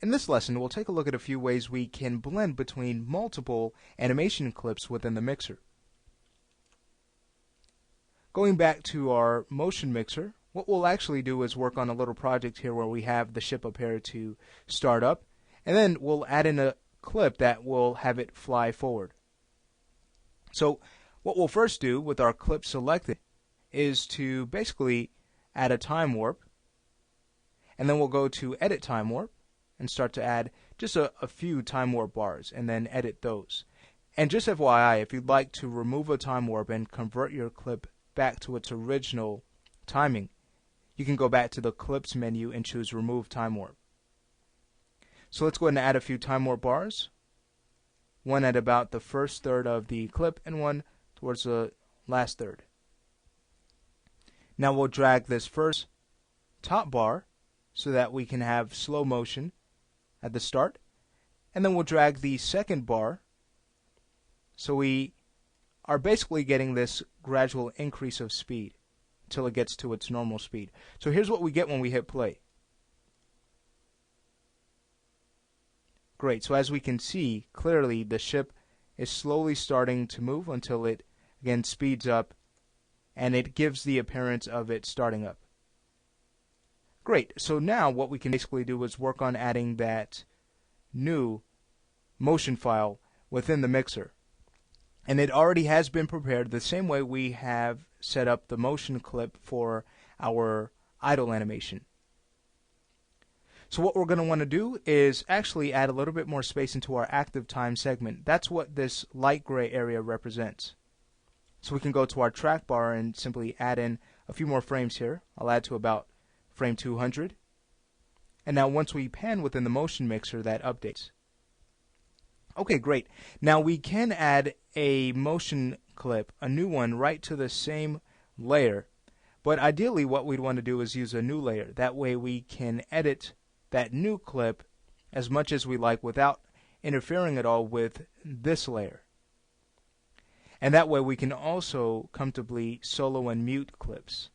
In this lesson, we'll take a look at a few ways we can blend between multiple animation clips within the mixer. Going back to our motion mixer, what we'll actually do is work on a little project here where we have the ship up here to start up, and then we'll add in a clip that will have it fly forward. So what we'll first do with our clip selected is to basically add a time warp, and then we'll go to edit time warp and start to add just a few time warp bars and then edit those. And just FYI, if you'd like to remove a time warp and convert your clip back to its original timing, you can go back to the clips menu and choose remove time warp. So let's go ahead and add a few time warp bars, one at about the first third of the clip and one towards the last third. Now we'll drag this first top bar so that we can have slow motion at the start, and then we'll drag the second bar so we are basically getting this gradual increase of speed until it gets to its normal speed. So here's what we get when we hit play. Great, so as we can see clearly, the ship is slowly starting to move until it again speeds up and it gives the appearance of it starting up. Great, so now what we can basically do is work on adding that new motion file within the mixer. And it already has been prepared the same way we have set up the motion clip for our idle animation. So what we're going to want to do is actually add a little bit more space into our active time segment. That's what this light gray area represents. So we can go to our track bar and simply add in a few more frames here. I'll add to about frame 200. And now once we pan within the motion mixer, that updates. Okay, great. Now we can add a motion clip, a new one, right to the same layer. But ideally what we'd want to do is use a new layer. That way we can edit that new clip as much as we like without interfering at all with this layer. And that way we can also comfortably solo and mute clips.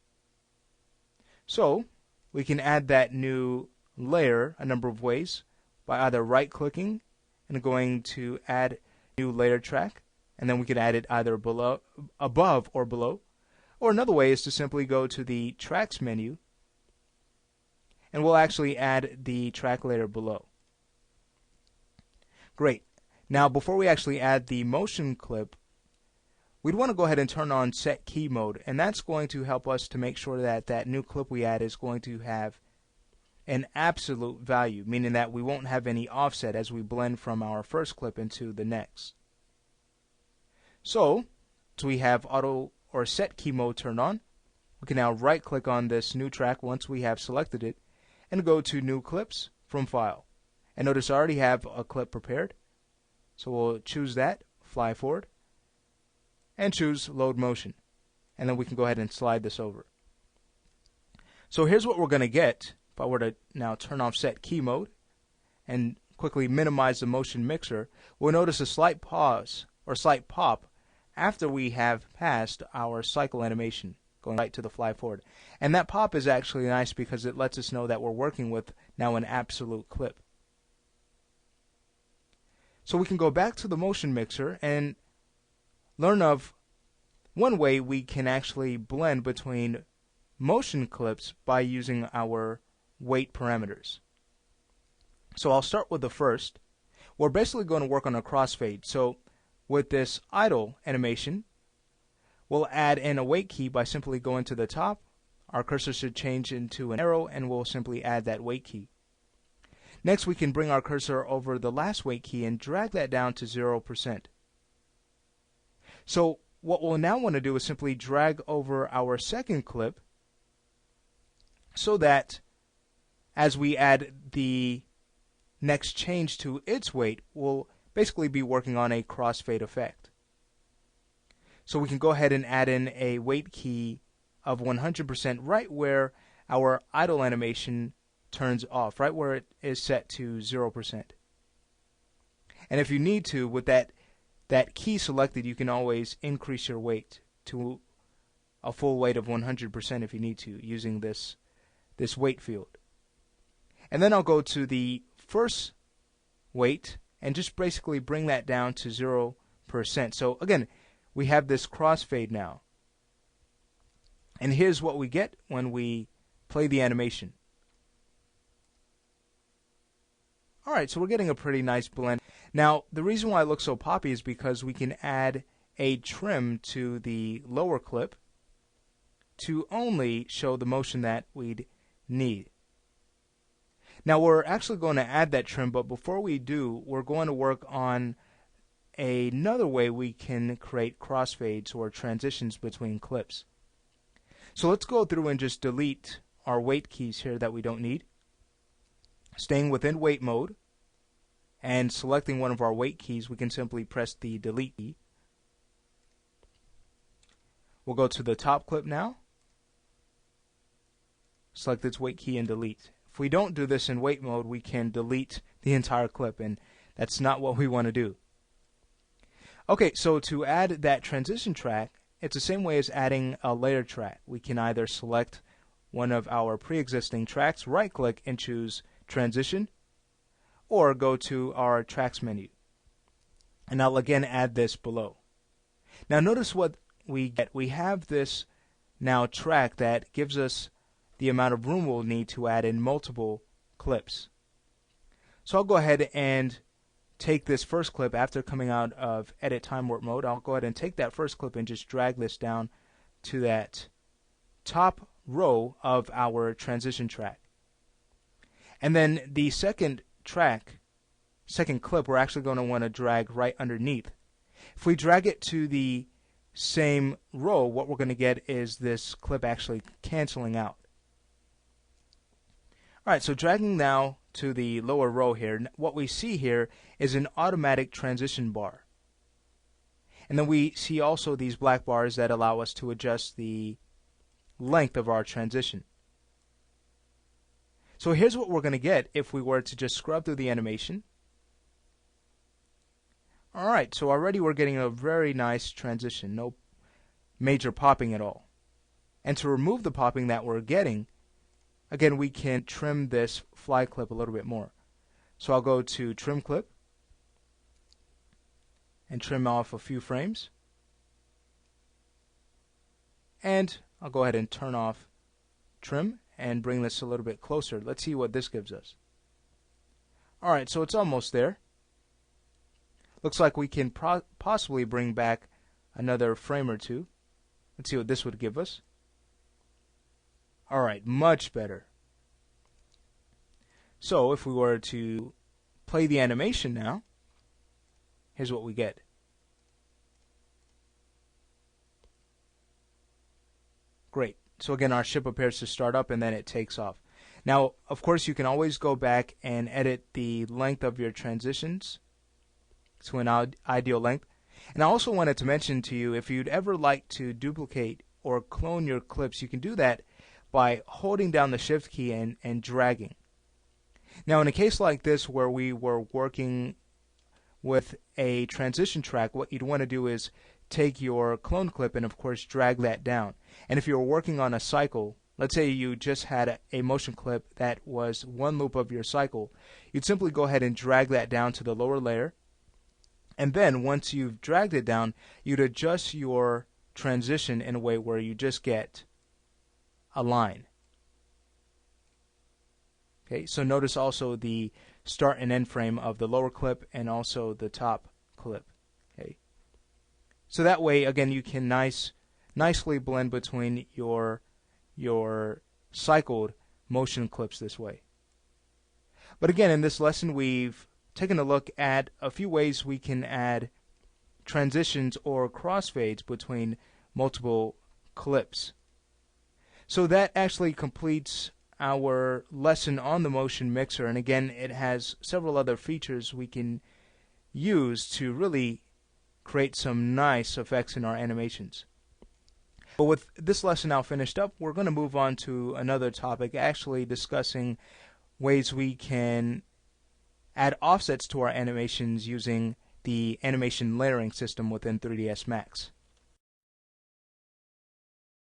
So we can add that new layer a number of ways by either right clicking and going to add new layer track, and then we can add it either below, above or below. Or another way is to simply go to the tracks menu and we'll actually add the track layer below. Great. Now before we actually add the motion clip, we'd want to go ahead and turn on set key mode, and that's going to help us to make sure that that new clip we add is going to have an absolute value, meaning that we won't have any offset as we blend from our first clip into the next. So we have auto or set key mode turned on. We can now right click on this new track once we have selected it and go to new clips from file. And notice I already have a clip prepared. So we'll choose that, fly forward, and choose load motion. And then we can go ahead and slide this over. So here's what we're going to get if I were to now turn off set key mode and quickly minimize the motion mixer. We'll notice a slight pause or slight pop after we have passed our cycle animation, going right to the fly forward. And that pop is actually nice because it lets us know that we're working with now an absolute clip. So we can go back to the motion mixer and learn of one way we can actually blend between motion clips by using our weight parameters. So I'll start with the first. We're basically going to work on a crossfade. So with this idle animation, we'll add in a weight key by simply going to the top. Our cursor should change into an arrow and we'll simply add that weight key. Next we can bring our cursor over the last weight key and drag that down to 0%. So what we'll now want to do is simply drag over our second clip so that as we add the next change to its weight, we'll basically be working on a crossfade effect. So we can go ahead and add in a weight key of 100% right where our idle animation turns off, right where it is set to 0%. And if you need to, with that key selected, you can always increase your weight to a full weight of 100% if you need to, using this weight field. And then I'll go to the first weight and just basically bring that down to 0%. So again, we have this crossfade now. And here's what we get when we play the animation. Alright, so we're getting a pretty nice blend. Now, the reason why it looks so poppy is because we can add a trim to the lower clip to only show the motion that we'd need. Now, we're actually going to add that trim, but before we do, we're going to work on another way we can create crossfades or transitions between clips. So let's go through and just delete our weight keys here that we don't need. Staying within weight mode and selecting one of our weight keys, we can simply press the delete key. We'll go to the top clip now, select its weight key and delete. If we don't do this in weight mode, we can delete the entire clip, and that's not what we want to do. Okay, so to add that transition track, it's the same way as adding a layer track. We can either select one of our pre-existing tracks, right-click and choose Transition, or go to our Tracks menu. And I'll again add this below. Now notice what we get. We have this now track that gives us the amount of room we'll need to add in multiple clips. So I'll go ahead and take this first clip after coming out of Edit Time Warp mode. I'll go ahead and take that first clip and just drag this down to that top row of our transition track. And then the second clip, we're actually going to want to drag right underneath. If we drag it to the same row, what we're going to get is this clip actually canceling out. Alright, so dragging now to the lower row here, what we see here is an automatic transition bar. And then we see also these black bars that allow us to adjust the length of our transition. So here's what we're going to get if we were to just scrub through the animation. Alright, so already we're getting a very nice transition, no major popping at all. And to remove the popping that we're getting, again, we can trim this fly clip a little bit more. So I'll go to Trim Clip and trim off a few frames. And I'll go ahead and turn off Trim and bring this a little bit closer. Let's see what this gives us. Alright, so it's almost there. Looks like we can possibly bring back another frame or two. Let's see what this would give us. Alright, much better. So if we were to play the animation now, here's what we get. Great. So again, our ship appears to start up and then it takes off. Now, of course, you can always go back and edit the length of your transitions to an ideal length. And I also wanted to mention to you, if you'd ever like to duplicate or clone your clips, you can do that by holding down the Shift key and dragging. Now, in a case like this where we were working with a transition track, what you'd want to do is take your clone clip and, of course, drag that down. And if you were working on a cycle, let's say you just had a motion clip that was one loop of your cycle, you'd simply go ahead and drag that down to the lower layer. And then once you've dragged it down, you'd adjust your transition in a way where you just get a line. Okay, so notice also the start and end frame of the lower clip and also the top clip. Okay, so that way, again, you can nicely blend between your cycled motion clips this way. But again, in this lesson, we've taken a look at a few ways we can add transitions or crossfades between multiple clips. So that actually completes our lesson on the motion mixer, and again, it has several other features we can use to really create some nice effects in our animations. But with this lesson now finished up, we're going to move on to another topic, actually discussing ways we can add offsets to our animations using the animation layering system within 3ds Max.